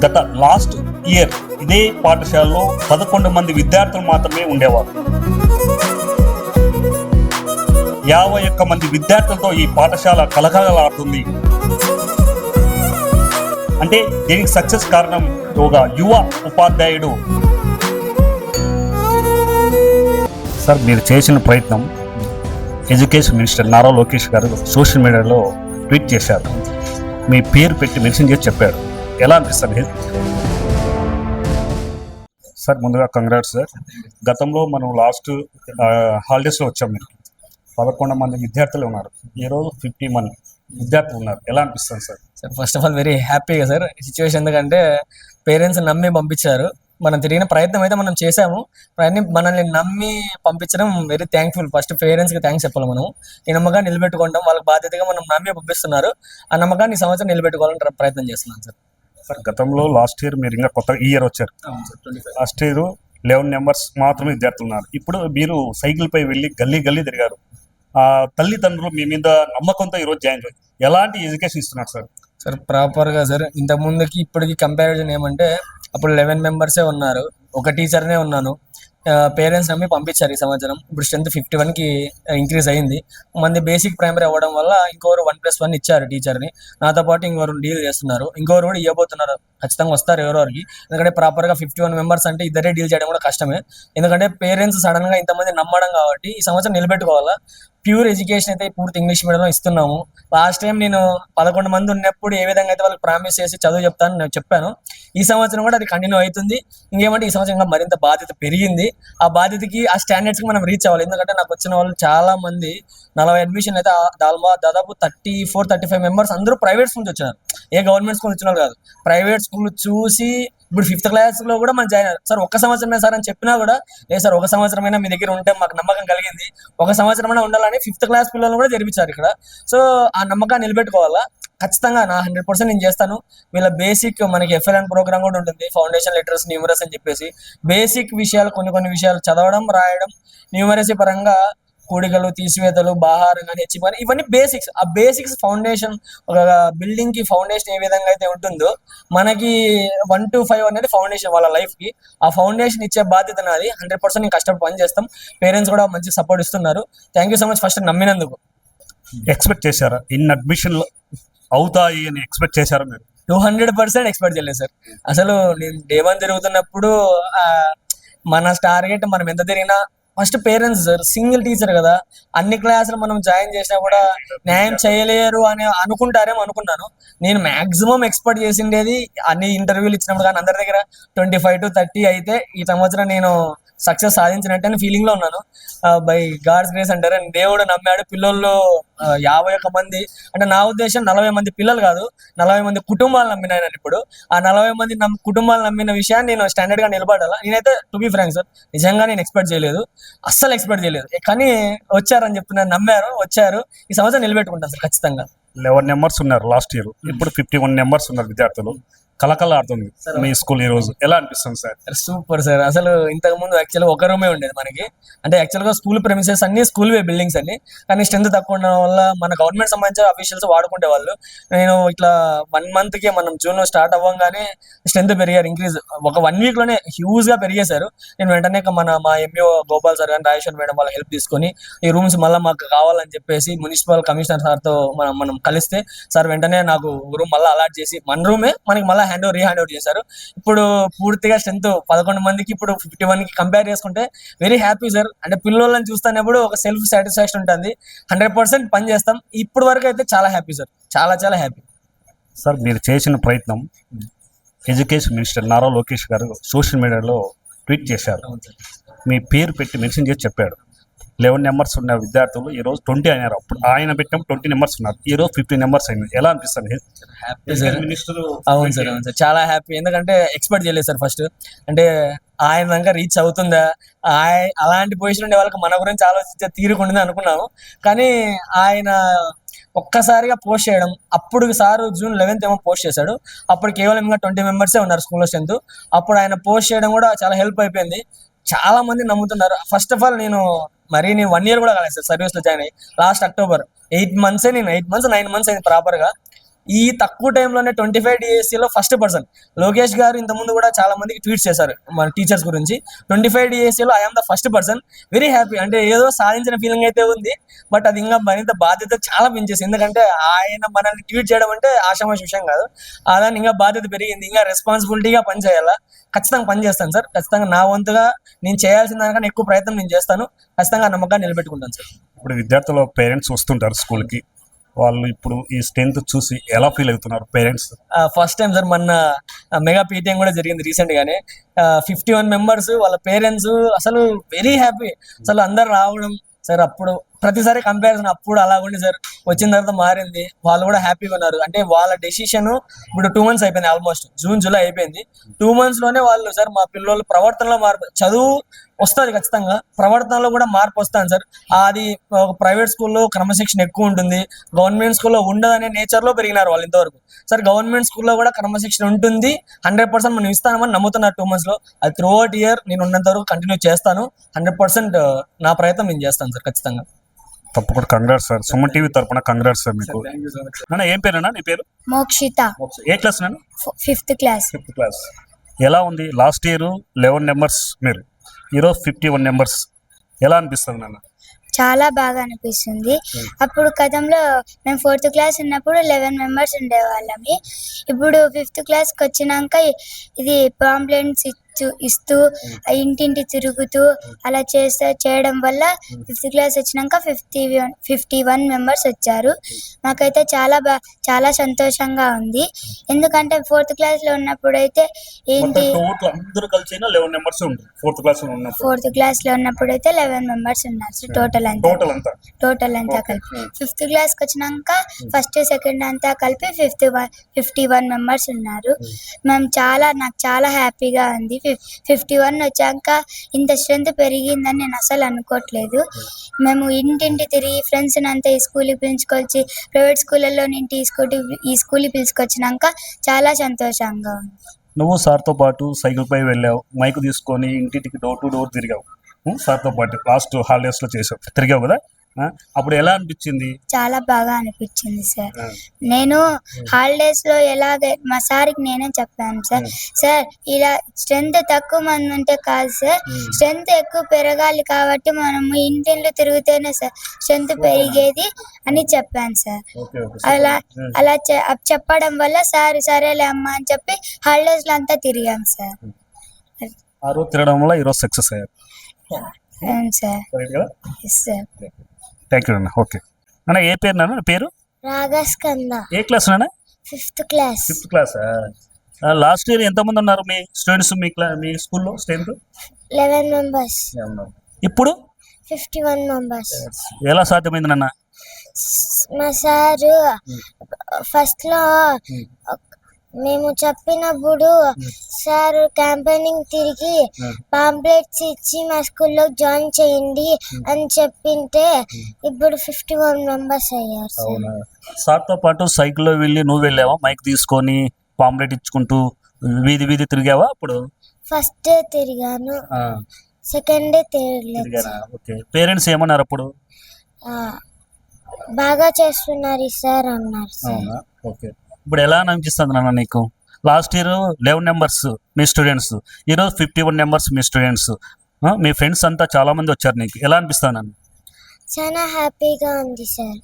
గత last year ఇదే పాఠశాలలో 11 మంది విద్యార్థులు మాత్రమే ఉండేవారు. 51 మంది విద్యార్థులతో ఈ పాఠశాల కలకలలాడుతుంది. అంటే దీనికి సక్సెస్ కారణం ఒక యువ ఉపాధ్యాయుడు. సార్, మీరు చేసిన ప్రయత్నం ఎడ్యుకేషన్ మినిస్టర్ నారా లోకేష్ గారు సోషల్ మీడియాలో ట్వీట్ చేశారు. మీ పేరు పెట్టి మెన్షన్ చేసి చెప్పారు. ఎలా అనిపిస్తుంది సార్? ముందుగా కంగ్రాట్స్ సార్. గతంలో మనం లాస్ట్ హాలిడేస్లో వచ్చాం. మీరు 11 మంది విద్యార్థులు ఉన్నారు, ఈరోజు 50 మంది విద్యార్థులు ఉన్నారు. ఎలా అనిపిస్తుంది sir? Sir, first of all very హ్యాపీగా సార్ సిచ్యువేషన్. ఎందుకంటే పేరెంట్స్ నమ్మి పంపించారు. మనం తిరిగిన ప్రయత్నం అయితే మనం చేసాము. మనల్ని నమ్మి పంపించడం వెరీ థ్యాంక్ఫుల్. ఫస్ట్ పేరెంట్స్కి థ్యాంక్స్ చెప్పాలి. మనం ఈ నమ్మకాన్ని నిలబెట్టుకుంటాం. వాళ్ళకి బాధ్యతగా మనం నమ్మి పంపిస్తున్నారు. ఆ నమ్మకాన్ని ఈ సంవత్సరం నిలబెట్టుకోవాలని ప్రయత్నం చేస్తున్నాను సార్. సార్, గతంలో లాస్ట్ ఇయర్ మీరు ఇంకా కొత్త ఇయర్ వచ్చారు. లాస్ట్ ఇయర్ 11 మెంబర్స్ మాత్రమే విద్యార్థులు ఉన్నారు. ఇప్పుడు మీరు సైకిల్ పై వెళ్ళి గల్లీ తిరిగారు. తల్లిదండ్రులు మీ మీద నమ్మకంతో ఈరోజు జాయిన్ అయ్యారు. ఎలాంటి ఎడ్యుకేషన్ ఇస్తున్నారు సార్? సార్, ప్రాపర్గా సార్ ఇంత ముందుకి ఇప్పటికి కంపారిజన్ ఏమంటే అప్పుడు 11 మెంబర్సే ఉన్నారు, ఒక టీచర్నే ఉన్నాను. పేరెంట్స్ నమ్మి పంపించారు. ఈ సంవత్సరం ఇప్పుడు స్ట్రెంత్ 51కి ఇంక్రీజ్ అయింది. మంది బేసిక్ ప్రైమరీ అవ్వడం వల్ల ఇంకోరు 1+1 ఇచ్చారు టీచర్ని. నాతో పాటు ఇంకోరు డీల్ చేస్తున్నారు, ఇంకోరు కూడా ఇవ్వబోతున్నారు. ఖచ్చితంగా వస్తారు ఎవరెవరికి. ఎందుకంటే ప్రాపర్గా 51 మెంబర్స్ అంటే ఇద్దరే డీల్ చేయడం కూడా కష్టమే. ఎందుకంటే పేరెంట్స్ సడన్గా ఇంతమంది నమ్మడం కాబట్టి ఈ సంవత్సరం నిలబెట్టుకోవాలా. ప్యూర్ ఎడ్యుకేషన్ అయితే పూర్తి ఇంగ్లీష్ మీడియంలో ఇస్తున్నాము. లాస్ట్ టైం నేను 11 మంది ఉన్నప్పుడు ఏ విధంగా అయితే వాళ్ళకి ప్రామిస్ చేసి చదువు చెప్తాను నేను చెప్పాను. ఈ సంవత్సరం కూడా అది కంటిన్యూ అవుతుంది. ఇంకేమంటే ఈ సంవత్సరం ఇంకా మరింత బాధ్యత పెరిగింది. ఆ బాధ్యతకి ఆ స్టాండర్డ్స్కి మనం రీచ్ అవ్వాలి. ఎందుకంటే నాకు వచ్చిన వాళ్ళు చాలా మంది 40 అడ్మిషన్ అయితే దాదాపు 34-35 మెంబర్స్ అందరూ ప్రైవేట్ స్కూల్ నుంచి వచ్చినారు. ఏ గవర్నమెంట్ స్కూల్ వచ్చిన వాళ్ళు కాదు. ప్రైవేట్ స్కూల్ చూసి ఇప్పుడు 5th క్లాస్లో కూడా మనం జాయిన్ అయ్యారు. సార్, ఒక్క సంవత్సరమే సార్ అని చెప్పినా కూడా లేదు సార్, ఒక సంవత్సరమైనా మీ దగ్గర ఉంటే మాకు నమ్మకం కలిగింది, ఒక సంవత్సరమైనా ఉండాలని 5th క్లాస్ పిల్లలను కూడా జరిపించారు ఇక్కడ. సో ఆ నమ్మకాన్ని నిలబెట్టుకోవాలా. ఖచ్చితంగా నా 100% నేను చేస్తాను. వీళ్ళ బేసిక్ మనకి FLN ప్రోగ్రామ్ కూడా ఉంటుంది, ఫౌండేషన్ లెటర్స్ న్యూమరస్ అని చెప్పేసి. బేసిక్ విషయాలు కొన్ని విషయాలు చదవడం, రాయడం, న్యూమరసీ పరంగా కూడికలు, తీసివేతలు, బాహారం కానీ, హెచ్చి కానీ, ఇవన్నీ బేసిక్స్. ఆ బేసిక్స్ ఫౌండేషన్, ఒక బిల్డింగ్ కి ఫౌండేషన్ ఏ విధంగా అయితే ఉంటుందో మనకి 1 to 5 అనేది ఫౌండేషన్ వాళ్ళ లైఫ్ కి. ఆ ఫౌండేషన్ ఇచ్చే బాధ్యత నాది. 100% నేను కష్టపడి పని చేస్తాం. పేరెంట్స్ కూడా మంచి సపోర్ట్ ఇస్తున్నారు. Thank you so much first నమ్మినందుకు. ఎక్స్పెక్ట్ చేశారా ఇన్ని అడ్మిషన్లు అవుతాయి అని? ఎక్స్పెక్ట్ చేశారా మీరు? 200% ఎక్స్పెక్ట్ చేయలేదు సార్. అసలు నేను డే 1 తిరుగుతున్నప్పుడు మన టార్గెట్ మనం ఎంత తిరిగినా first parents sir. Single teacher కదా, అన్ని క్లాసులు మనం జాయిన్ చేసినా కూడా న్యాయం చేయలేరు అని అనుకుంటారేమో అనుకున్నాను. నేను మాక్సిమం ఎక్స్పెక్ట్ చేసిండేది అన్ని ఇంటర్వ్యూలు ఇచ్చినప్పుడు కానీ అందరి దగ్గర 25 to 30 అయితే ఈ సంవత్సరం నేను సక్సెస్ సాధించినట్టు అని ఫీలింగ్ లో ఉన్నాను. బై గాడ్స్ గ్రేస్ అంటారు. దేవుడు నమ్మాడు. పిల్లల్లో 51 మంది అంటే నా ఉద్దేశం 40 మంది పిల్లలు కాదు, 40 మంది కుటుంబాలు నమ్మినాను. ఇప్పుడు ఆ 40 మంది కుటుంబాలు నమ్మిన విషయాన్ని నేను స్టాండర్డ్ గా నిలబడాలా. నేనైతే టు బి ఫ్రాంక్ సార్, నిజంగా నేను ఎక్స్పెక్ట్ చేయలేదు, అస్సలు ఎక్స్పెక్ట్ చేయలేదు. కానీ వచ్చారని చెప్తున్నారు, నమ్మారు, వచ్చారు. ఈ సంవత్సరం నిలబెట్టుకుంటాను సార్ ఖచ్చితంగా. 11 మెంబర్స్ ఉన్నారు లాస్ట్ ఇయర్, ఇప్పుడు 51 మెంబర్స్ ఉన్నారు విద్యార్థులు. కలకలాడుతుంది మీ స్కూల్ ఈ రోజు. ఎలా అనిపిస్తుంది సార్? Super sir. అసలు ఇంతకు ముందు యాక్చువల్గా ఒక రూమే ఉండేది మనకి. అంటే యాక్చువల్గా స్కూల్ ప్రెమిసెస్ అన్ని స్కూల్ బిల్డింగ్స్ అన్ని, కానీ స్ట్రెంత్ తక్కువ ఉండడం వల్ల మన గవర్నమెంట్ సంబంధించిన అఫీషియల్స్ వాడుకుంటే వాళ్ళు. నేను ఇట్లా 1 monthకి మనం జూన్లో స్టార్ట్ అవ్వగానే స్ట్రెంత్ పెరిగారు, ఇంక్రీజ్ ఒక 1 weekలోనే హ్యూజ్ గా పెరిగేశారు. నేను వెంటనే మా ఎంఈఓ గోపాల్ సార్ కానీ రాజేశ్వర్ మేడం వాళ్ళ హెల్ప్ తీసుకొని ఈ రూమ్స్ మళ్ళీ మాకు కావాలని చెప్పేసి మున్సిపల్ కమిషనర్ సార్తో మనం కలిస్తే సార్ వెంటనే నాకు రూమ్ మళ్ళీ అలాట్ చేసి మన రూమే మనకి మళ్ళీ రీహ్యాండ్ ఓవర్ చేశారు. ఇప్పుడు పూర్తిగా స్ట్రెంత్ 11 మందికి ఇప్పుడు 51కి కంపేర్ చేసుకుంటే వెరీ హ్యాపీ సార్. అంటే పిల్లలను చూస్తున్నప్పుడు ఒక సెల్ఫ్ సాటిస్ఫాక్షన్ ఉంటుంది. 100% పని చేస్తాం. ఇప్పుడు వరకు అయితే చాలా హ్యాపీ సార్, చాలా హ్యాపీ. సార్, మీరు చేసిన ప్రయత్నం ఎడ్యుకేషన్ మినిస్టర్ నారా లోకేష్ గారు సోషల్ మీడియాలో ట్వీట్ చేశారు. మీ పేరు పెట్టి మెన్షన్ చేసి చెప్పాడు. 11 మెంబర్స్ ఉన్న విద్యార్థులు ఈరోజు 20 అయినారు. అప్పుడు ఆయన పెట్టినప్పుడు 20 మెంబర్స్ ఉన్నారు, ఈరోజు 50 మెంబర్స్ అయింది. ఎలా అనిపిస్తుంది? Happy sir. అవును సార్, చాలా హ్యాపీ. ఎందుకంటే ఎక్స్పెక్ట్ చేయలేదు సార్. ఫస్ట్ అంటే ఆయన దాకా రీచ్ అవుతుందా, అలాంటి పొజిషన్ ఉండే వాళ్ళకి మన గురించి ఆలోచించే తీరుకుంటుంది అనుకున్నాము. కానీ ఆయన ఒక్కసారిగా పోస్ట్ చేయడం, అప్పుడు సార్ June 11th ఏమో పోస్ట్ చేశాడు. అప్పుడు కేవలం ఇంకా 20 మెంబర్సే ఉన్నారు స్కూల్లో స్ట్రెంత్. అప్పుడు ఆయన పోస్ట్ చేయడం కూడా చాలా హెల్ప్ అయిపోయింది. చాలా మంది నమ్ముతున్నారు. ఫస్ట్ ఆఫ్ ఆల్ నేను 1 year కూడా కాలేదు సార్ సర్వీస్ లో జాయిన్ అయ్యి. లాస్ట్ October 8 months 9 months అయింది ప్రాపర్ గా. ఈ తక్కువ టైంలోనే 25 డిఎస్సిలో ఫస్ట్ పర్సన్ లోకేష్ గారు ఇంతకుముందు కూడా చాలా మందికి ట్వీట్స్ చేశారు మన టీచర్స్ గురించి. 25 డిఎస్సిలో I'm the first person. Very happy. అంటే ఏదో సాధించిన ఫీలింగ్ అయితే ఉంది, బట్ అది ఇంకా మరింత బాధ్యత చాలా పెంచేసి, ఎందుకంటే ఆయన మనల్ని ట్వీట్ చేయడం అంటే ఆషామాషి విషయం కాదు. అదాన్ని ఇంకా బాధ్యత పెరిగింది, ఇంకా రెస్పాన్సిబిలిటీగా పని చేయాలా. ఖచ్చితంగా పని చేస్తాను సార్. ఖచ్చితంగా నా వంతుగా నేను చేయాల్సిన దానికన్నా ఎక్కువ ప్రయత్నం నేను చేస్తాను. ఖచ్చితంగా ఆ నమ్మకాన్ని నిలబెట్టుకుంటాను సార్. ఇప్పుడు విద్యార్థుల పేరెంట్స్ వస్తుంటారు స్కూల్కి, వాళ్ళు ఇప్పుడు ఈ స్ట్రెంత్ చూసి ఎలా ఫీల్ అవుతున్నారు పేరెంట్స్? ఫస్ట్ టైం సార్ మొన్న మెగా పీటీఎం కూడా జరిగింది రీసెంట్ గానే. 51 మెంబర్స్ వాళ్ళ పేరెంట్స్ అసలు వెరీ హ్యాపీ. అసలు అందరు రావడం సార్. అప్పుడు ప్రతిసారి కంపారిజన్ అప్పుడు అలా ఉండి సార్, వచ్చిన తర్వాత మారింది. వాళ్ళు కూడా హ్యాపీగా ఉన్నారు. అంటే వాళ్ళ డెసిషన్ ఇప్పుడు 2 months అయిపోయింది, ఆల్మోస్ట్ జూన్ జూలై అయిపోయింది. 2 months లోనే వాళ్ళు సార్ మా పిల్లలు ప్రవర్తనలో మార్పు, చదువు వస్తుంది ఖచ్చితంగా, ప్రవర్తనలో కూడా మార్పు వస్తాను సార్. అది ఒక ప్రైవేట్ స్కూల్లో క్రమశిక్షణ ఎక్కువ ఉంటుంది, గవర్నమెంట్ స్కూల్లో ఉండదనే నేచర్లో పెరిగినారు వాళ్ళు ఇంతవరకు. సార్ గవర్నమెంట్ స్కూల్లో కూడా క్రమశిక్షణ ఉంటుంది, 100% మనం ఇస్తామని నమ్ముతున్నారు 2 months లో. అది త్రూ అవుట్ ఇయర్ నేను ఉన్నంత వరకు కంటిన్యూ చేస్తాను. 100% నా ప్రయత్నం నేను చేస్తాను సార్ ఖచ్చితంగా. తప్పకుండా కంగ్రాట్స్ సార్. సుమన్ టీవీ తరపున కంగ్రాట్స్ సార్ మీకు. నాన్న ఏం పేరు నీ పేరు? మోక్షిత. ఏ క్లాస్ నాన్న? 5th class. 5th class. ఎలా ఉంది? లాస్ట్ ఇయర్ 11 members మీరు, ఈరోజు 51 members. ఎలా అనిపిస్తుంది నాన్న? చాలా బాగా అనిపిస్తుంది. అప్పుడు గతంలో మేము 4th class ఉన్నప్పుడు 11 members ఉండేవాళ్ళమి. ఇప్పుడు 5th classకి వచ్చినాక ఇది పాంప్లెట్స్ ఇస్తూ ఇంటింటి తిరుగుతూ అలా చేయడం వల్ల 5th class వచ్చినాక 51 members వచ్చారు. మాకైతే చాలా సంతోషంగా ఉంది. ఎందుకంటే 4th class లో ఉన్నప్పుడు అయితే ఏంటి, అందరూ కలిసి 11 members ఉంది 4th class లో ఉన్నప్పుడు. 4th class లో ఉన్నప్పుడు అయితే 11 members ఉన్నారు టోటల్ అంతా కలిపి. 5th class కి వచ్చినాక ఫస్ట్ సెకండ్ అంతా కలిపి 51 members ఉన్నారు. నాకు చాలా హ్యాపీగా ఉంది. 51 వచ్చాక ఇంత స్ట్రెంత్ పెరిగిందని నేను అసలు అనుకోవట్లేదు. మేము ఇంటింటి తిరిగి ఫ్రెండ్స్ అంతా ఈ స్కూల్కి పిలుచుకొచ్చి, ప్రైవేట్ స్కూళ్ళలో నుండి ఈ స్కూల్కి పిలుచుకొచ్చినాక చాలా సంతోషంగా ఉంది. నువ్వు సార్తో పాటు సైకిల్ పై వెళ్ళావు, మైక్ తీసుకొని ఇంటింటికి డోర్ టు డోర్ తిరిగావు, సార్తో పాటు లాస్ట్ హాలిడేస్లో తిరిగావు కదా, అప్పుడు ఎలా అనిపించింది? చాలా బాగా అనిపించింది సార్. నేను హాలిడేస్ లో మా సార్కి నేనే చెప్పాను సార్ ఇలా స్ట్రెంత్ తక్కువ మంది ఉంటే కాదు సార్, స్ట్రెంత్ ఎక్కువ పెరగాలి కాబట్టి మనము ఇంటింట్లో తిరిగితేనే సార్ స్ట్రెంత్ పెరిగేది అని చెప్పాను సార్. అలా చెప్పడం వల్ల సార్ సరేలే అమ్మా అని చెప్పి హాలిడేస్ లో అంతా తిరిగాం సార్. ఆ రోజు తిరగడం వల్ల ఈరోజు సక్సెస్ అయ్యారు. అవును సార్. సార్ థ్యాంక్ యూ అన్న. ఓకే అన్న, ఏ పేరు నాన్న? పేరు రాగస్కంద. ఏ క్లాస్ నాన్న? 5th class. 5th class. Last year ఎంతమంది ఉన్నారు మీ స్టూడెంట్స్ మీ స్కూల్లో స్ట్రెంత్? 11 members. ఇప్పుడు 51 members. ఎలా సాధ్యమైంది నాన్న? మా సారు ఫస్ట్ లో మేము చెప్పినప్పుడు సార్ క్యాంపెయినింగ్ తిరిగి పాంప్లెట్స్ ఇచ్చి మా స్కూల్లో జాయిన్ చేయండి అని చెప్పింటే ఇప్పుడు 51 members అయ్యారు. సార్తో పాటు సైకిల్లో వెళ్ళి నువ్వు వెళ్ళావా, మైక్ తీసుకొని పాంప్లెట్ ఇచ్చుకుంటూ వీధి తిరిగావా? అప్పుడు ఫస్ట్ డే తిరిగాను, సెకండ్ డే తిరగలేదు. ఓకే, పేరెంట్స్ ఏమన్నారు అప్పుడు? బాగా చేస్తున్నారు సార్ అన్నారు సార్. ఓకే, ఇప్పుడు ఎలా అనిపిస్తుంది నాన్న నీకు? లాస్ట్ ఇయర్ 11 members మీ స్టూడెంట్స్, ఈరోజు 51 members మీ స్టూడెంట్స్, మీ ఫ్రెండ్స్ అంతా చాలా మంది వచ్చారు, నీకు ఎలా అనిపిస్తుంది నాన్న? చాలా హ్యాపీగా ఉంది సార్.